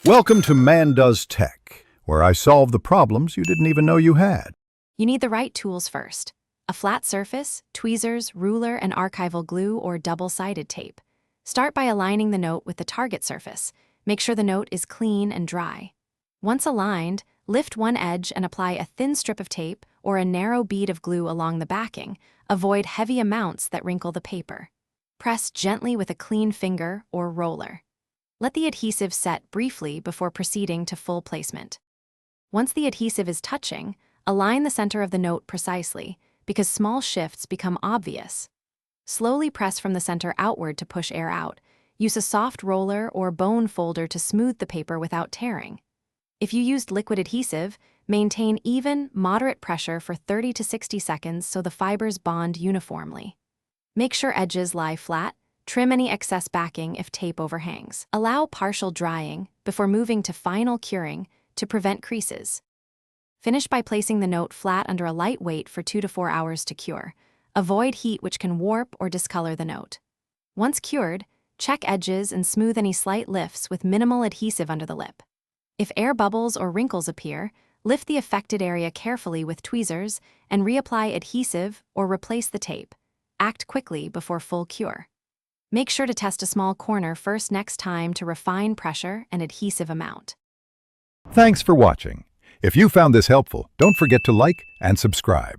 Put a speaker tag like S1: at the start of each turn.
S1: Welcome to Man Does Tech, where I solve the problems you didn't even know you had.
S2: You need the right tools first. A flat surface, tweezers, ruler, and archival glue or double-sided tape. Start by aligning the note with the target surface. Make sure the note is clean and dry. Once aligned, lift one edge and apply a thin strip of tape or a narrow bead of glue along the backing. Avoid heavy amounts that wrinkle the paper. Press gently with a clean finger or roller. Let the adhesive set briefly before proceeding to full placement. Once the adhesive is touching, align the center of the note precisely, because small shifts become obvious. Slowly press from the center outward to push air out. Use a soft roller or bone folder to smooth the paper without tearing. If you used liquid adhesive, maintain even, moderate pressure for 30 to 60 seconds so the fibers bond uniformly. Make sure edges lie flat. Trim any excess backing if tape overhangs. Allow partial drying before moving to final curing to prevent creases. Finish by placing the note flat under a light weight for 2 to 4 hours to cure. Avoid heat which can warp or discolor the note. Once cured, check edges and smooth any slight lifts with minimal adhesive under the lip. If air bubbles or wrinkles appear, lift the affected area carefully with tweezers and reapply adhesive or replace the tape. Act quickly before full cure. Make sure to test a small corner first next time to refine pressure and adhesive amount.
S1: Thanks for watching. If you found this helpful, don't forget to like and subscribe.